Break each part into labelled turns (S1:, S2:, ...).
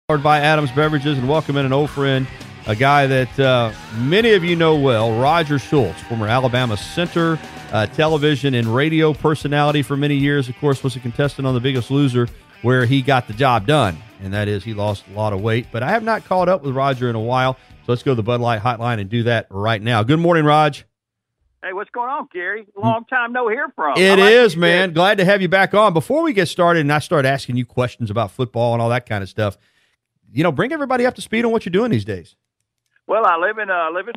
S1: Powered by Adams Beverages, and welcome in an old friend, a guy that many of you know well, Roger Shultz, former Alabama center, television and radio personality for many years. Of course, was a contestant on The Biggest Loser, where he got the job done, and that is he lost a lot of weight. But I have not caught up with Roger in a while, so let's go to the Bud Light hotline and do that right now. Good morning, Raj.
S2: Hey, what's going on, Gary? Long time no hear from.
S1: It is, man. Glad to have you back on. Before we get started and I start asking you questions about football and all that kind of stuff, bring everybody up to speed on what you're doing these days.
S2: Well, I live in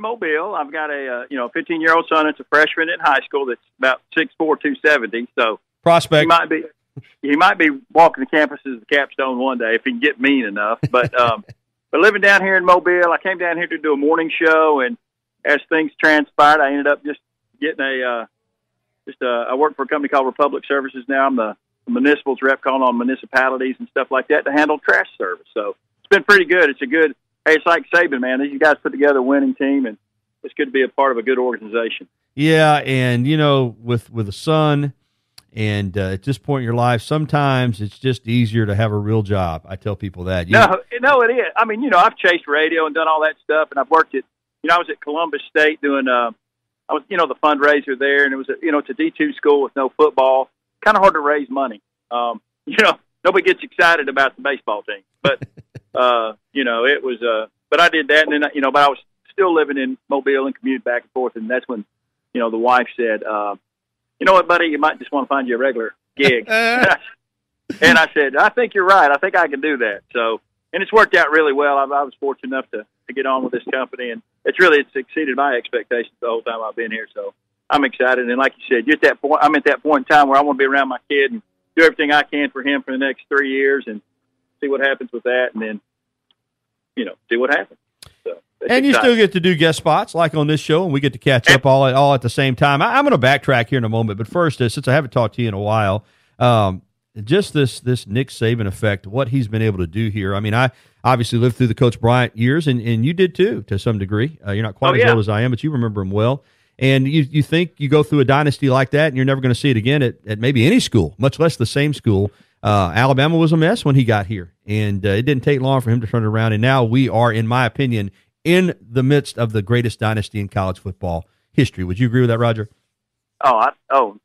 S2: Mobile. I've got a 15-year-old son that's a freshman in high school that's about 6'4", 270. So
S1: prospect.
S2: He might be walking the campus as the capstone one day if he can get mean enough. But but living down here in Mobile, I came down here to do a morning show, and as things transpired, I ended up just getting I work for a company called Republic Services now. I'm the municipals rep calling on municipalities and stuff like that to handle trash service. So it's been pretty good. It's like Saban, man. These guys put together a winning team, and it's good to be a part of a good organization.
S1: Yeah, and, with a son, and at this point in your life, sometimes it's just easier to have a real job. I tell people that.
S2: No, it is. I mean, I've chased radio and done all that stuff, and I've worked I was at Columbus State doing the fundraiser there, and it was it's a D2 school with no football. Kind of hard to raise money. Nobody gets excited about the baseball team, but it was. But I did that, and then but I was still living in Mobile and commuted back and forth, and that's when the wife said, "You know what, buddy, you might just want to find you a regular gig." And I said, "I think you're right. I think I can do that." So, and it's worked out really well. I was fortunate enough to get on with this company, and it's exceeded my expectations the whole time I've been here. So I'm excited. And like you said, I'm at that point in time where I want to be around my kid and do everything I can for him for the next 3 years and see what happens with that. And then, see what happens. So,
S1: and you still get to do guest spots like on this show, and we get to catch up all at the same time. I'm going to backtrack here in a moment, but first, since I haven't talked to you in a while, just this Nick Saban effect, what he's been able to do here. I mean, I obviously lived through the Coach Bryant years, and you did too, to some degree. You're not quite as old as I am, but you remember him well. And you think you go through a dynasty like that, and you're never going to see it again at maybe any school, much less the same school. Alabama was a mess when he got here, and it didn't take long for him to turn it around. And now we are, in my opinion, in the midst of the greatest dynasty in college football history. Would you agree with that, Roger?
S2: Oh,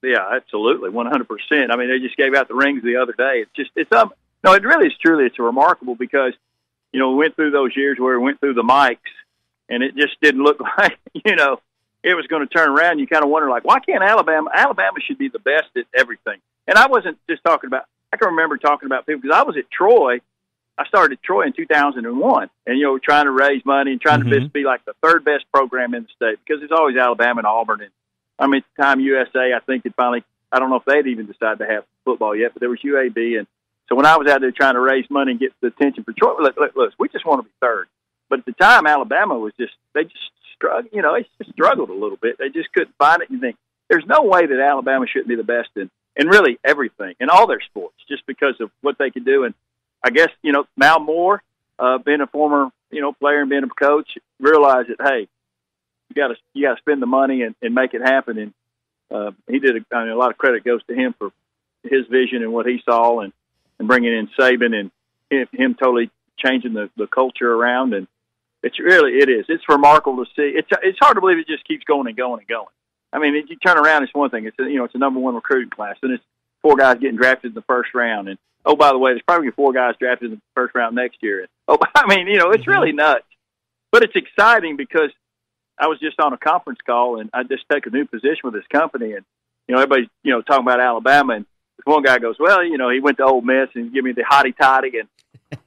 S2: yeah, absolutely, 100%. I mean, they just gave out the rings the other day. It really is truly, it's remarkable because, we went through those years where we went through the mics, and it just didn't look like, it was going to turn around. You kind of wonder, why can't Alabama should be the best at everything. And I wasn't just talking about, I can remember talking about people because I was at Troy. I started at Troy in 2001 and, trying to raise money and trying to be like the third best program in the state because it's always Alabama and Auburn. And at the time USA, I think it finally, I don't know if they'd even decided to have football yet, but there was UAB. And so when I was out there trying to raise money and get the attention for Troy, look, we just want to be third. But at the time, Alabama was they just struggled, they just struggled a little bit. They just couldn't find it. You think there's no way that Alabama shouldn't be the best in really everything, in all their sports, just because of what they can do. And I guess, Mal Moore, being a former, player and being a coach, realized that, hey, you got to spend the money and make it happen. And he did a lot of credit goes to him for his vision and what he saw and bringing in Saban and him totally changing the culture around. And it's remarkable to see. It's hard to believe it just keeps going and going and going. I mean, if you turn around, it's one thing. It's a number one recruiting class, and it's 4 guys getting drafted in the first round. And oh, by the way, there's probably 4 guys drafted in the first round next year. And, it's really nuts. But it's exciting because I was just on a conference call, and I just take a new position with this company, and everybody's talking about Alabama, and one guy goes, well, he went to Ole Miss and give me the hotty toddy, and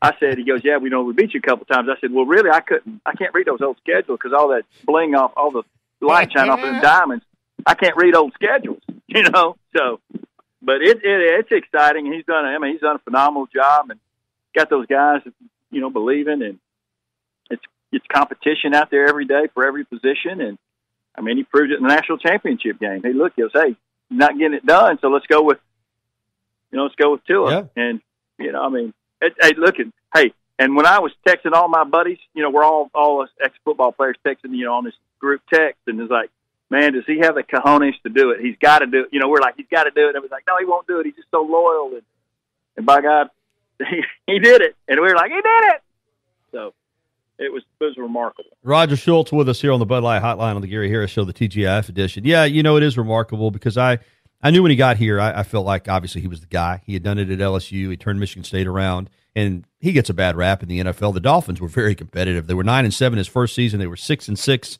S2: I said, he goes, yeah, we beat you a couple times. I said, well, really, I can't read those old schedules because all that bling off, all the light shine off of the diamonds. I can't read old schedules, So, but it's exciting. He's done a phenomenal job and got those guys, believing, and it's competition out there every day for every position. And he proved it in the national championship game. He goes, hey, not getting it done, so let's go with Tua. Yeah. And hey, and when I was texting all my buddies, we're all us ex-football players texting, on this group text, and it's like, man, does he have the cojones to do it? He's got to do it. We're like, he's got to do it. And I was like, no, he won't do it. He's just so loyal. And by God, he did it. And we were like, he did it. So it was remarkable.
S1: Roger Shultz with us here on the Bud Light Hotline on the Gary Harris Show, the TGIF edition. Yeah, it is remarkable because I knew when he got here, I felt like obviously he was the guy. He had done it at LSU. He turned Michigan State around, and he gets a bad rap in the NFL. The Dolphins were very competitive. They were 9-7 his first season. They were 6-6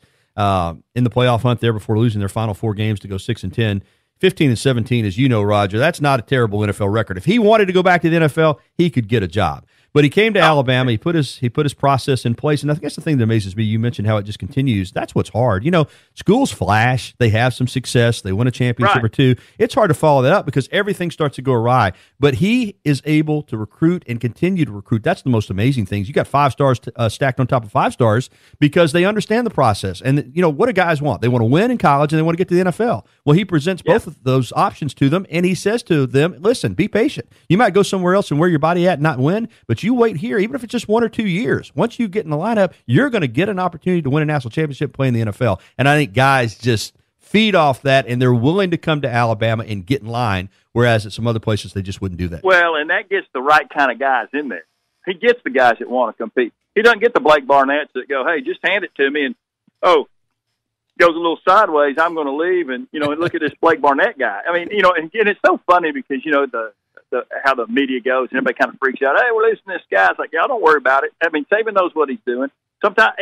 S1: in the playoff hunt there before losing their final 4 games to go 6-10. 15-17, as you know, Roger, that's not a terrible NFL record. If he wanted to go back to the NFL, he could get a job. But he came to Alabama. He put his process in place, and I think that's the thing that amazes me. You mentioned how it just continues. That's what's hard. Schools flash. They have some success. They win a championship or two. It's hard to follow that up because everything starts to go awry. But he is able to recruit and continue to recruit. That's the most amazing things. You got 5 stars stacked on top of 5 stars because they understand the process. And what do guys want? They want to win in college and they want to get to the NFL. Well, he presents both of those options to them, and he says to them, "Listen, be patient. You might go somewhere else and where your body at and not win, but you wait here, even if it's just 1 or 2 years. Once you get in the lineup, you're going to get an opportunity to win a national championship playing the NFL." And I think guys just feed off that, and they're willing to come to Alabama and get in line, whereas at some other places they just wouldn't do that.
S2: Well, and that gets the right kind of guys in there. He gets the guys that want to compete. He doesn't get the Blake Barnetts that go, "Hey, just hand it to me," and goes a little sideways, "I'm going to leave," and and look at this Blake Barnett guy. I mean, and it's so funny because the how the media goes and everybody kind of freaks out. "Hey, we're losing this guy." It's like, y'all don't worry about it. I mean, Saban knows what he's doing. Sometimes,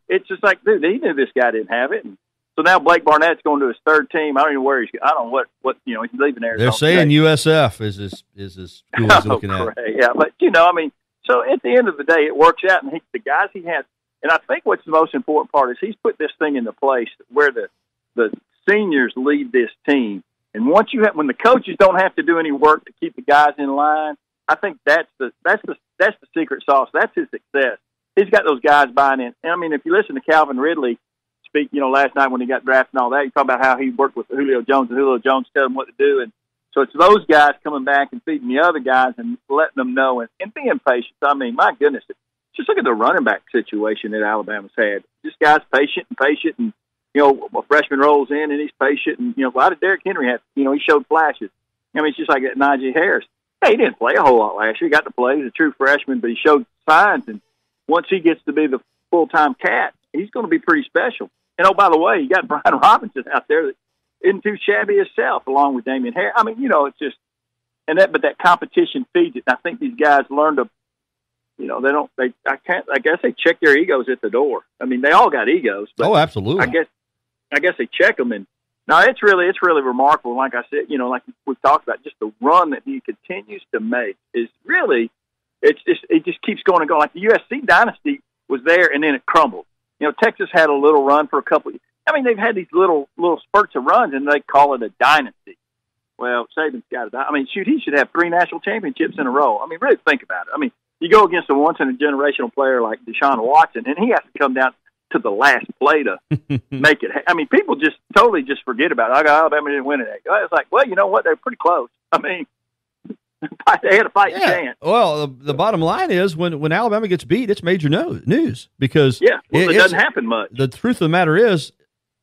S2: it's just like, dude, he knew this guy didn't have it. And so now Blake Barnett's going to his 3rd team. I don't even know where I don't know what he's leaving Arizona.
S1: They're saying today. USF is his school he's looking at.
S2: Yeah, but so at the end of the day, it works out, and the guys he has. And I think what's the most important part is he's put this thing into place where the seniors lead this team. And once when the coaches don't have to do any work to keep the guys in line, I think that's the secret sauce. That's his success. He's got those guys buying in. And I mean, if you listen to Calvin Ridley speak, last night when he got drafted and all that, he talked about how he worked with Julio Jones and Julio Jones told him what to do. And so it's those guys coming back and feeding the other guys and letting them know and being patient. I mean, my goodness, just look at the running back situation that Alabama's had. This guy's patient, and a freshman rolls in and he's patient, and why did Derrick Henry have? He showed flashes. I mean, it's just like that Najee Harris. Hey, he didn't play a whole lot last year. He got to play. He's a true freshman, but he showed signs. And once he gets to be the full-time cat, he's going to be pretty special. And by the way, you got Brian Robinson out there that isn't too shabby himself, along with Damian Harris. I mean, it's just but that competition feeds it. And I think these guys learn to. I guess they check their egos at the door. I mean, they all got egos. But
S1: absolutely.
S2: I guess they check them, and no, it's really remarkable. Like I said, like we've talked about, just the run that he continues to make is really, it just keeps going and going. Like the USC dynasty was there, and then it crumbled. Texas had a little run for a couple. I mean, they've had these little spurts of runs, and they call it a dynasty. Well, Saban's got it. I mean, shoot, he should have 3 national championships in a row. I mean, really think about it. I mean, you go against a once-in-a-generational player like Deshaun Watson, and he has to come down to the last play to make it. I mean, people just totally just forget about it. Alabama didn't win it. It's like, well, you know what? They're pretty close. I mean, they had a fighting chance.
S1: Well, the bottom line is when Alabama gets beat, it's major news because
S2: it doesn't happen much.
S1: The truth of the matter is,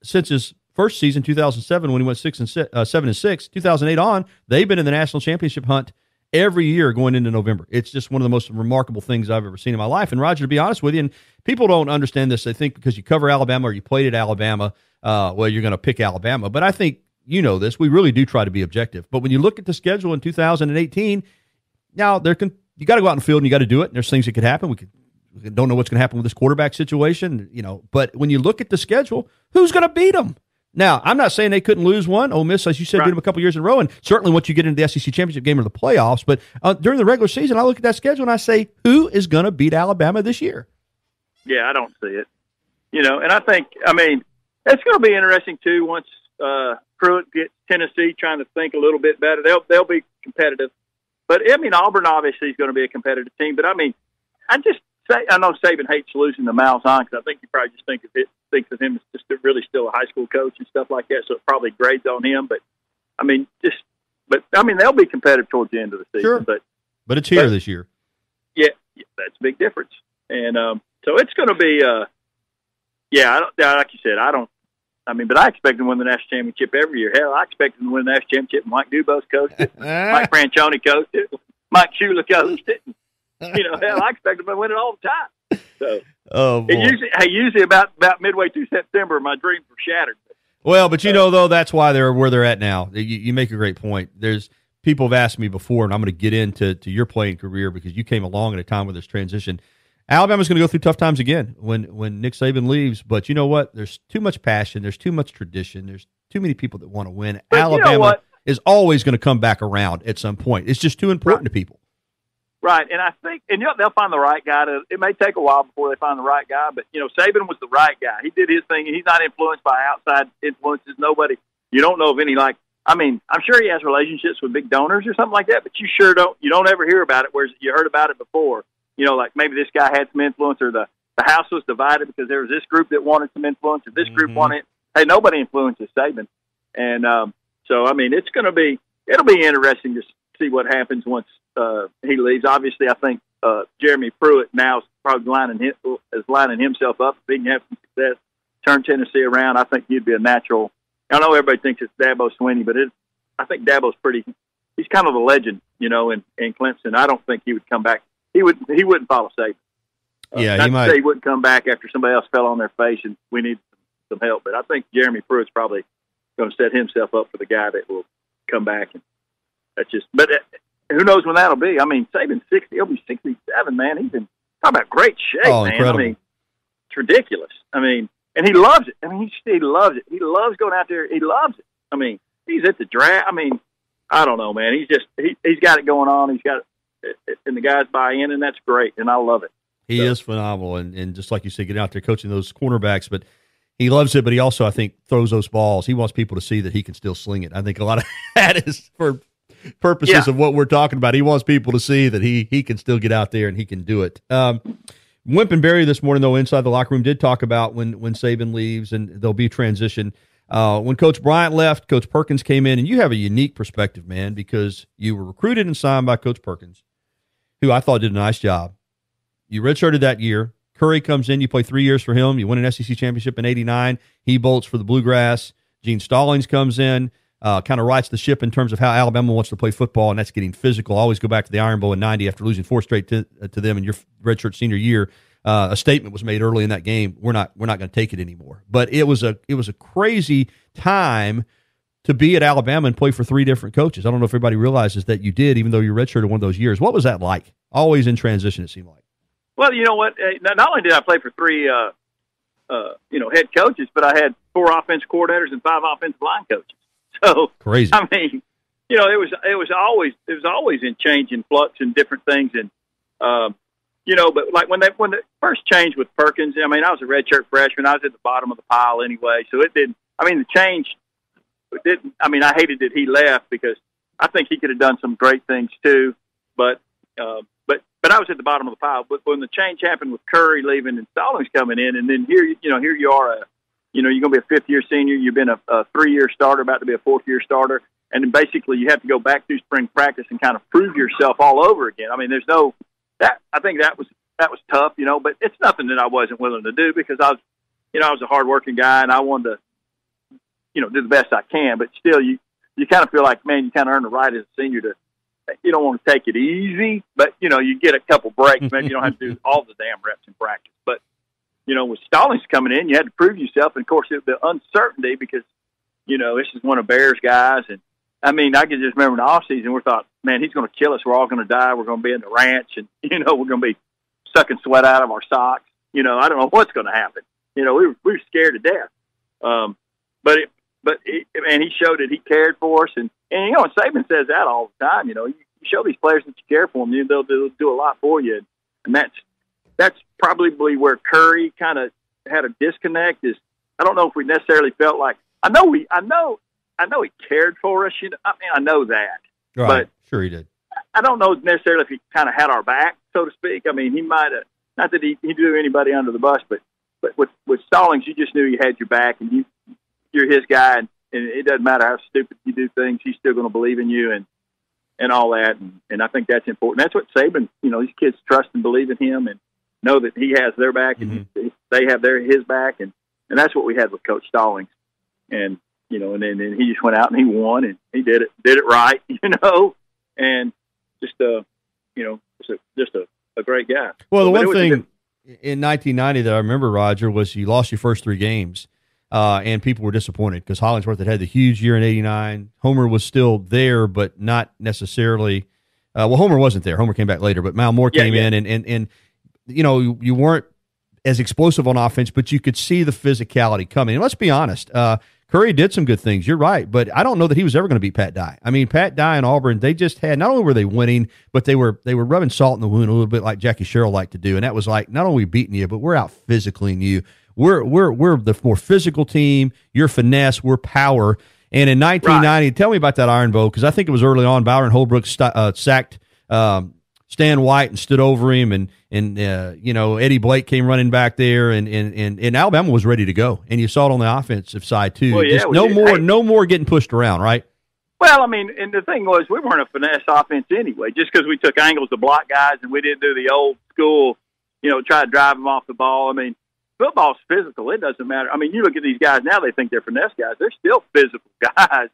S1: since his first season, 2007, when he went 7-6, 2008 on, they've been in the national championship hunt every year going into November. It's just one of the most remarkable things I've ever seen in my life. And Roger, to be honest with you, and people don't understand this, they think because you cover Alabama or you played at Alabama, you're going to pick Alabama. But I think this. We really do try to be objective. But when you look at the schedule in 2018, now you got to go out in the field and you got to do it. And there's things that could happen. We don't know what's going to happen with this quarterback situation, But when you look at the schedule, who's going to beat them? Now, I'm not saying they couldn't lose one. Ole Miss, as you said, beat them a couple years in a row, and certainly once you get into the SEC championship game or the playoffs. But during the regular season, I look at that schedule and I say, who is going to beat Alabama this year?
S2: Yeah, I don't see it. And I think, it's going to be interesting too once Pruitt gets Tennessee trying to think a little bit better. They'll be competitive. But Auburn obviously is going to be a competitive team. But I know Saban hates losing to Malzahn because I think you probably just thinks of him as just really still a high school coach and stuff like that. So it probably grades on him. But they'll be competitive towards the end of the season.
S1: Sure. But it's here this year.
S2: Yeah, that's a big difference. And so it's going to be. Like you said, but I expect them to win the national championship every year. Hell, I expect them to win the national championship. Mike Dubose coached it. Mike Franchione coached it. Mike Shula coached it. Hell, I expect them to win it all the time. So
S1: oh, boy.
S2: Usually about midway through September, my dreams were shattered.
S1: Well, but though, that's why they're where they're at now. You make a great point. There's people have asked me before, and I'm going to get into your playing career because you came along at a time where this transition. Alabama's going to go through tough times again when Nick Saban leaves. But you know what? There's too much passion. There's too much tradition. There's too many people that want to win.
S2: But
S1: Alabama is always going to come back around at some point. It's just too important to people.
S2: Right, and I think, they'll find the right guy. It may take a while before they find the right guy, but Saban was the right guy. He did his thing. He's not influenced by outside influences. Nobody. You don't know of any I'm sure he has relationships with big donors or something like that, but you sure don't. You don't ever hear about it. Whereas you heard about it before. Like maybe this guy had some influence, or the house was divided because there was this group that wanted some influence, or this group wanted. Hey, nobody influences Saban, and so it'll be interesting to see what happens once he leaves. Obviously, I think Jeremy Pruitt now is probably lining himself up. If he can have some success, turn Tennessee around, I think he'd be a natural. I know everybody thinks it's Dabo Swinney, but I think Dabo's he's kind of a legend, in Clemson. I don't think he would come back. He wouldn't follow Saban.
S1: Yeah,
S2: he might. Say he wouldn't come back after somebody else fell on their face and we need some help. But I think Jeremy Pruitt's probably going to set himself up for the guy that will come back. And that's just. But who knows when that'll be? Saban's 60. He'll be 67. Man, he's in talking about great shape.
S1: Oh,
S2: man.
S1: incredible.
S2: It's ridiculous. And he loves it. He loves it. He loves going out there. He loves it. He's at the draft. I don't know, man. He's got it going on. He's got it, and the guys buy in, and that's great. And I love it.
S1: He is phenomenal, and just like you said, getting out there coaching those cornerbacks, but he loves it. But he also, I think, throws those balls. He wants people to see that he can still sling it. I think a lot of that is for purposes of what we're talking about. He wants people to see that he can still get out there and he can do it. Wimp and Barry this morning, though, inside the locker room did talk about when Saban leaves and there'll be transition. When Coach Bryant left, Coach Perkins came in, and you have a unique perspective, man, because you were recruited and signed by Coach Perkins, who I thought did a nice job. You redshirted that year. Curry comes in. You play 3 years for him. You win an SEC championship in '89. He bolts for the Bluegrass. Gene Stallings comes in, kind of rights the ship in terms of how Alabama wants to play football, and that's getting physical. Always go back to the Iron Bowl in '90 after losing 4 straight to them in your redshirt senior year. A statement was made early in that game. We're not going to take it anymore. But it was a crazy time to be at Alabama and play for 3 different coaches. I don't know if everybody realizes that you did, even though you redshirted one of those years. What was that like? Always in transition, it seemed like.
S2: Well, you know what? Not only did I play for 3, head coaches, but I had 4 offensive coordinators and 5 offensive line coaches. So
S1: crazy.
S2: It was always in change and flux and different things. And but like when the first change with Perkins, I was a redshirt freshman. I was at the bottom of the pile anyway, so it didn't. The change didn't. I hated that he left because I think he could have done some great things too, but I was at the bottom of the pile. But when the change happened with Curry leaving and Stallings coming in, and then here you are, you're going to be a 5th-year senior. You've been a 3-year starter, about to be a 4th-year starter, and then basically you have to go back through spring practice and kind of prove yourself all over again. There's no that. I think that was tough, but it's nothing that I wasn't willing to do because I was a hardworking guy and I wanted to, do the best I can. But still, you kind of feel like, man, you kind of earn the right as a senior to. You don't want to take it easy, but, you get a couple breaks. Maybe you don't have to do all the damn reps in practice. But, with Stallings coming in, you had to prove yourself. And, of course, the uncertainty because, this is one of Bear's guys. And, I can just remember in the offseason, we thought, man, he's going to kill us. We're all going to die. We're going to be in the ranch. And, we're going to be sucking sweat out of our socks. I don't know what's going to happen. We were scared to death. But he showed that he cared for us. And Saban says that all the time. You show these players that you care for them, they'll do a lot for you. And that's probably where Curry kind of had a disconnect. Is I don't know if we necessarily felt like I know he cared for us. I know that,
S1: right.
S2: But
S1: sure he did.
S2: I don't know necessarily if he kind of had our back, so to speak. He might have. Not that he threw anybody under the bus, but with Stallings, you just knew he had your back, and you're his guy, and it doesn't matter how stupid you do things, he's still going to believe in you and all that. And I think that's important. That's what Saban, these kids trust and believe in him and know that he has their back and they have his back. And that's what we had with Coach Stallings. And, and then he just went out and he won and he did it right, and just a great guy.
S1: Well, the one thing, in 1990 that I remember, Roger, was you lost your first 3 games, and people were disappointed because Hollingsworth had the huge year in '89. Homer was still there, but not necessarily. Homer wasn't there. Homer came back later, but Mal Moore came in, and you weren't as explosive on offense, but you could see the physicality coming. And let's be honest, Curry did some good things. You're right, but I don't know that he was ever going to beat Pat Dye. I mean, Pat Dye and Auburn, they just had, not only were they winning, but they were rubbing salt in the wound a little bit like Jackie Sherrill liked to do. And that was like, not only are we beating you, but we're out physicaling you. We're the more physical team. You're finesse. We're power. And in 1990, tell me about that Iron Bowl, because I think it was early on. Byron Holbrook sacked Stan White and stood over him, and Eddie Blake came running back there, and Alabama was ready to go, and you saw it on the offensive side too.
S2: Well, yeah,
S1: just no more getting pushed around, right?
S2: Well, I mean, and the thing was, we weren't a finesse offense anyway, just because we took angles to block guys and we didn't do the old school, try to drive them off the ball. I mean, football's physical. It doesn't matter. I mean, you look at these guys now; they think they're finesse guys. They're still physical guys,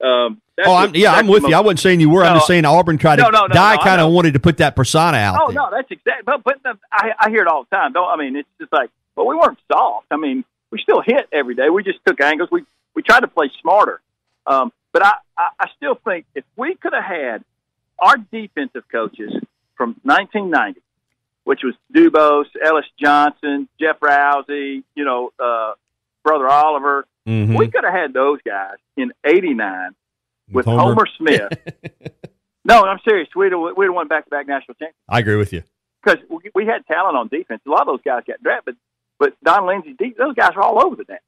S1: I'm with you. I wasn't saying you were. I'm just saying Auburn tried to. Dye kind of wanted to put that persona out.
S2: Oh, no, that's exactly. But I hear it all the time. It's just like, but we weren't soft. I mean, we still hit every day. We just took angles. We tried to play smarter. But I still think if we could have had our defensive coaches from 1990, which was Dubose, Ellis Johnson, Jeff Rousey, Brother Oliver, we could have had those guys in '89 with Homer Smith. No, I'm serious. We'd have won back-to-back national championships.
S1: I agree with you.
S2: Because we had talent on defense. A lot of those guys got drafted, but Don Lindsay, those guys were all over the damn.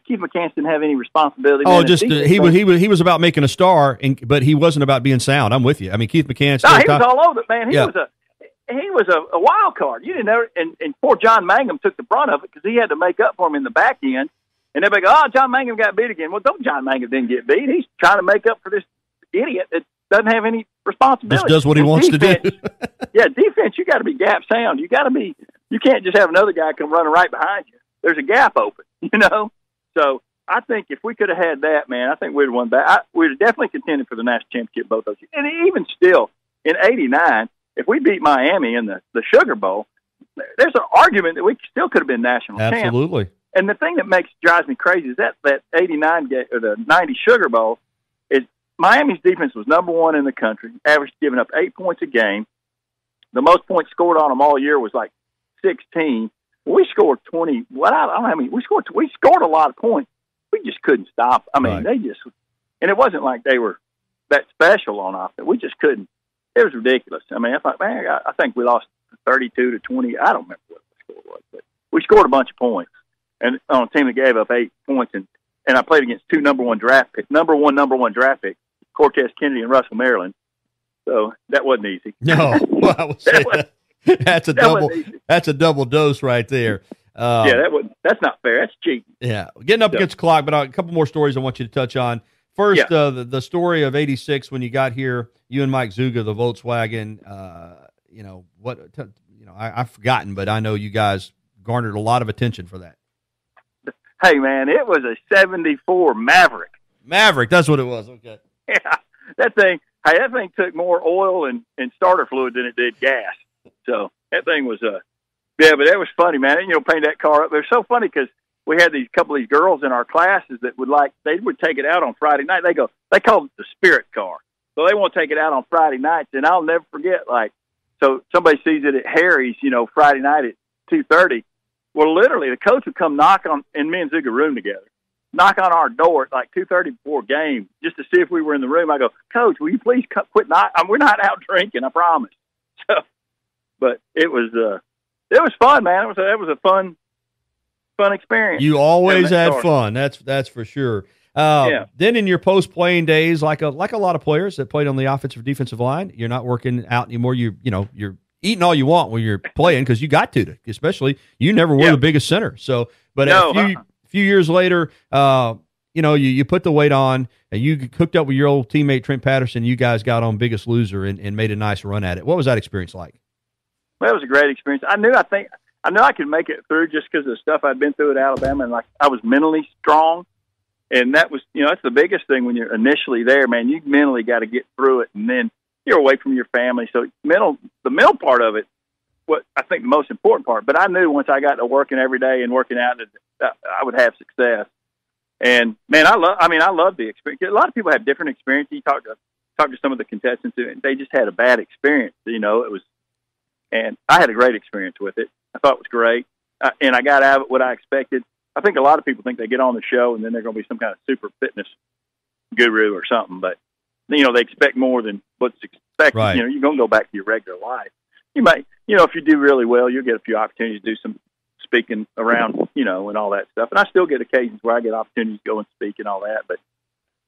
S2: Keith McCants didn't have any responsibility.
S1: Oh, just he was about making a star, but he wasn't about being sound. I'm with you. I mean, Keith McCants.
S2: No, he was all over it, man. He was a wild card. You didn't know, and poor John Mangum took the brunt of it because he had to make up for him in the back end. And everybody go, John Mangum got beat again. Well, John Mangum didn't get beat. He's trying to make up for this idiot that doesn't have any responsibility.
S1: Just does what he wants to do.
S2: Defense, you got to be gap sound. You can't just have another guy come running right behind you. There's a gap open, So I think if we could have had that, man, I think we'd have won back. We'd have definitely contended for the national championship both those years. And even still, in '89, if we beat Miami in the Sugar Bowl, there's an argument that we still could have been national champs.
S1: Absolutely.
S2: And the thing that drives me crazy is that '89 game or the '90 Sugar Bowl is Miami's defense was number 1 in the country, averaged giving up 8 points a game. The most points scored on them all year was like 16. We scored 20. Well, I don't know how many. We scored a lot of points. We just couldn't stop. I mean, and it wasn't like they were that special on offense. We just couldn't. It was ridiculous. I mean, I think we lost 32-20. I don't remember what the score was, but we scored a bunch of points. And on a team that gave up 8 points, and I played against 2 number one draft picks, number one draft picks, Cortez Kennedy and Russell Maryland. So that wasn't easy.
S1: No, well, I would say that's a double dose right there.
S2: That's not fair. That's cheating.
S1: Yeah, getting up against the clock, but a couple more stories I want you to touch on. First, the story of '86 when you got here, you and Mike Zuga, the Volkswagen. I've forgotten, but I know you guys garnered a lot of attention for that.
S2: Hey, man, it was a '74 Maverick.
S1: Maverick, that's what it was. Okay.
S2: Yeah, that thing took more oil and starter fluid than it did gas. So that thing was but that was funny, man. And, painting that car up. It was so funny because we had these couple of these girls in our classes that they would take it out on Friday night. They called it the spirit car. So they want to take it out on Friday nights, and I'll never forget, so somebody sees it at Harry's, Friday night at 2:30. Well, literally, the coach would come knock on, and me and Zuga room together, knock on our door at 2:30 before game just to see if we were in the room. I go, Coach, will you please quit knocking? We're not out drinking, I promise. So, but it was fun, man. It was a fun experience.
S1: You always had fun. That's for sure. Then in your post-playing days, like a lot of players that played on the offensive defensive line, you're not working out anymore. You're eating all you want when you're playing because you got to, especially you never were the biggest center. So, but a few years later, you put the weight on and you hooked up with your old teammate Trent Patterson. You guys got on Biggest Loser and made a nice run at it. What was that experience like?
S2: Well, it was a great experience. I knew I could make it through just because of the stuff I'd been through at Alabama, and I was mentally strong. And that was, that's the biggest thing when you're initially there, man. You mentally got to get through it, and then you're away from your family. So the mental part of it, what I think the most important part. But I knew once I got to working every day and working out that I would have success. And man, I love the experience. A lot of people have different experiences. You talk to some of the contestants, and they just had a bad experience. And I had a great experience with it. I thought it was great, and I got out of it what I expected. I think a lot of people think they get on the show and then they're going to be some kind of super fitness guru or something, but they expect more than what's expected.
S1: Right.
S2: You're going to go back to your regular life. You might, if you do really well, you'll get a few opportunities to do some speaking around, and all that stuff. And I still get occasions where I get opportunities to go and speak and all that, but,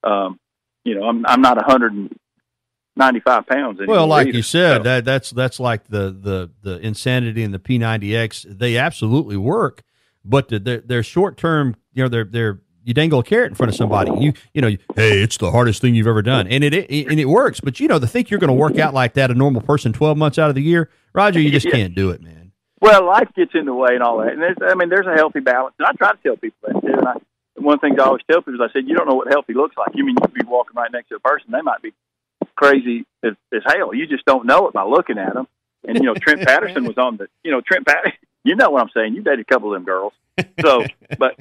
S2: I'm not 195 pounds anymore. Well,
S1: like either. You said, so. that's like the Insanity and the P90X. They absolutely work, but they're short term. They're you dangle a carrot in front of somebody. Hey, it's the hardest thing you've ever done, and it works. But to think you're going to work out like that, a normal person, 12 months out of the year, Roger, you just can't do it, man.
S2: Well, life gets in the way and all that, and there's a healthy balance. And I try to tell people that too. And one thing I always tell people is, I said, you don't know what healthy looks like. You could be walking right next to a person, they might be crazy as hell. You just don't know it by looking at them. And Trent Patterson was on the Trent Patterson. You know what I'm saying? You dated a couple of them girls. So, but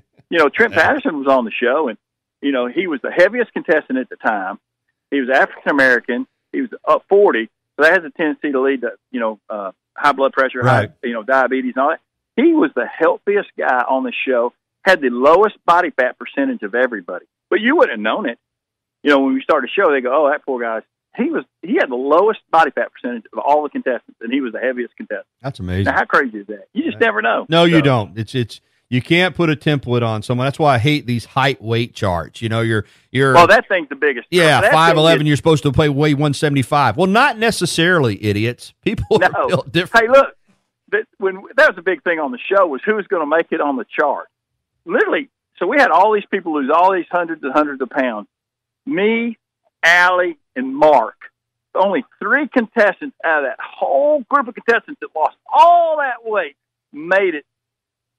S2: Trent Patterson was on the show, and he was the heaviest contestant at the time. He was African American. He was up 40, so that has a tendency to lead to high blood pressure,
S1: right.
S2: Diabetes, and all that. He was the healthiest guy on the show. Had the lowest body fat percentage of everybody, but you wouldn't have known it. When we started the show, they go, "Oh, that poor guy." He had the lowest body fat percentage of all the contestants, and he was the heaviest contestant.
S1: That's amazing.
S2: Now, how crazy is that? You just never know.
S1: No, you don't. It's you can't put a template on someone. That's why I hate these height weight charts. You're
S2: well, that thing's the biggest.
S1: Yeah, 5'11", you're supposed to weigh 175. Well, not necessarily, idiots. People are built different.
S2: Hey, look, that was a big thing on the show was who was going to make it on the chart. Literally, so we had all these people lose all these hundreds and hundreds of pounds. Me, Allie, and Mark. Only 3 contestants out of that whole group of contestants that lost all that weight made it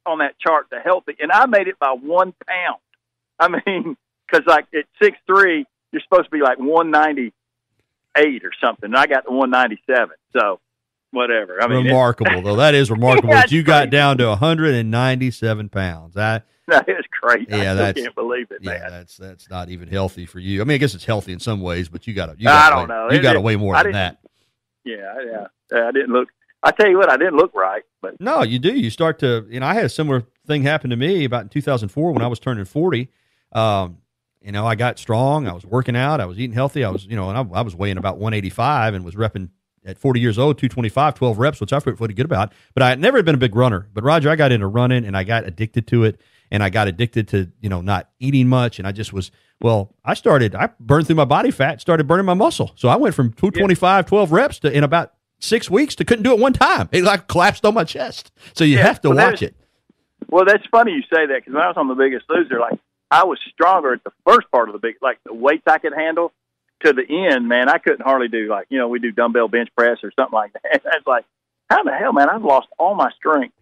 S2: on that chart to healthy, and I made it by 1 pound. I mean, because like at 6'3", you're supposed to be like 198 or something, and I got to 197. So whatever. I mean,
S1: remarkable though. That is remarkable that you got down to 197 pounds.
S2: That is crazy.
S1: Yeah,
S2: I can't believe it, man.
S1: Yeah, that's not even healthy for you. I mean, I guess it's healthy in some ways, but you got to.
S2: I don't know.
S1: You got to weigh more than that.
S2: Yeah. I didn't look. I tell you what, I didn't look right. But
S1: no, you do. You start to. I had a similar thing happen to me about in 2004 when I was turning 40. I got strong. I was working out. I was eating healthy. I was, and I was weighing about 185 and was repping at 40 years old, 225, 12 reps, which I felt pretty good about. But I had never been a big runner. But Roger, I got into running and I got addicted to it. And I got addicted to, not eating much. And I just was, I burned through my body fat, started burning my muscle. So I went from 225, 12 reps to in about 6 weeks to couldn't do it one time. It like collapsed on my chest. So you have to watch it.
S2: Well, that's funny you say that because when I was on The Biggest Loser, like I was stronger at the first part of the weights I could handle to the end, man. I couldn't hardly do we do dumbbell bench press or something like that. It's like, how the hell, man? I've lost all my strength,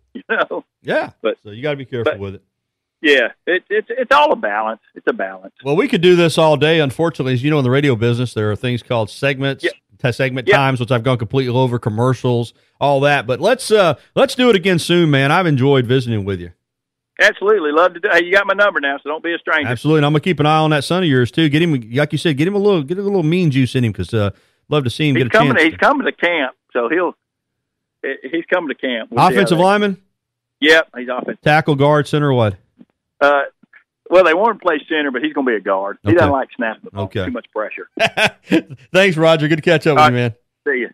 S1: Yeah.
S2: But
S1: so you got to be careful with it.
S2: Yeah, it's all a balance. It's a balance.
S1: Well, we could do this all day. Unfortunately, as you know, in the radio business, there are things called segments, segment times, which I've gone completely over, commercials, all that. But let's do it again soon, man. I've enjoyed visiting with you.
S2: Absolutely, love to do. Hey, you got my number now, so don't be a stranger.
S1: Absolutely, and I'm gonna keep an eye on that son of yours too. Get him, like you said, get a little mean juice in him because love to see him get a chance.
S2: He's coming to camp, so he's coming to camp.
S1: Offensive lineman.
S2: Yep, he's offensive.
S1: Tackle, guard, center, what?
S2: Well, they want him to play center, but he's going to be a guard. He doesn't like snapping the ball. Too much pressure.
S1: Thanks, Roger. Good to catch up with you, man.
S2: See you.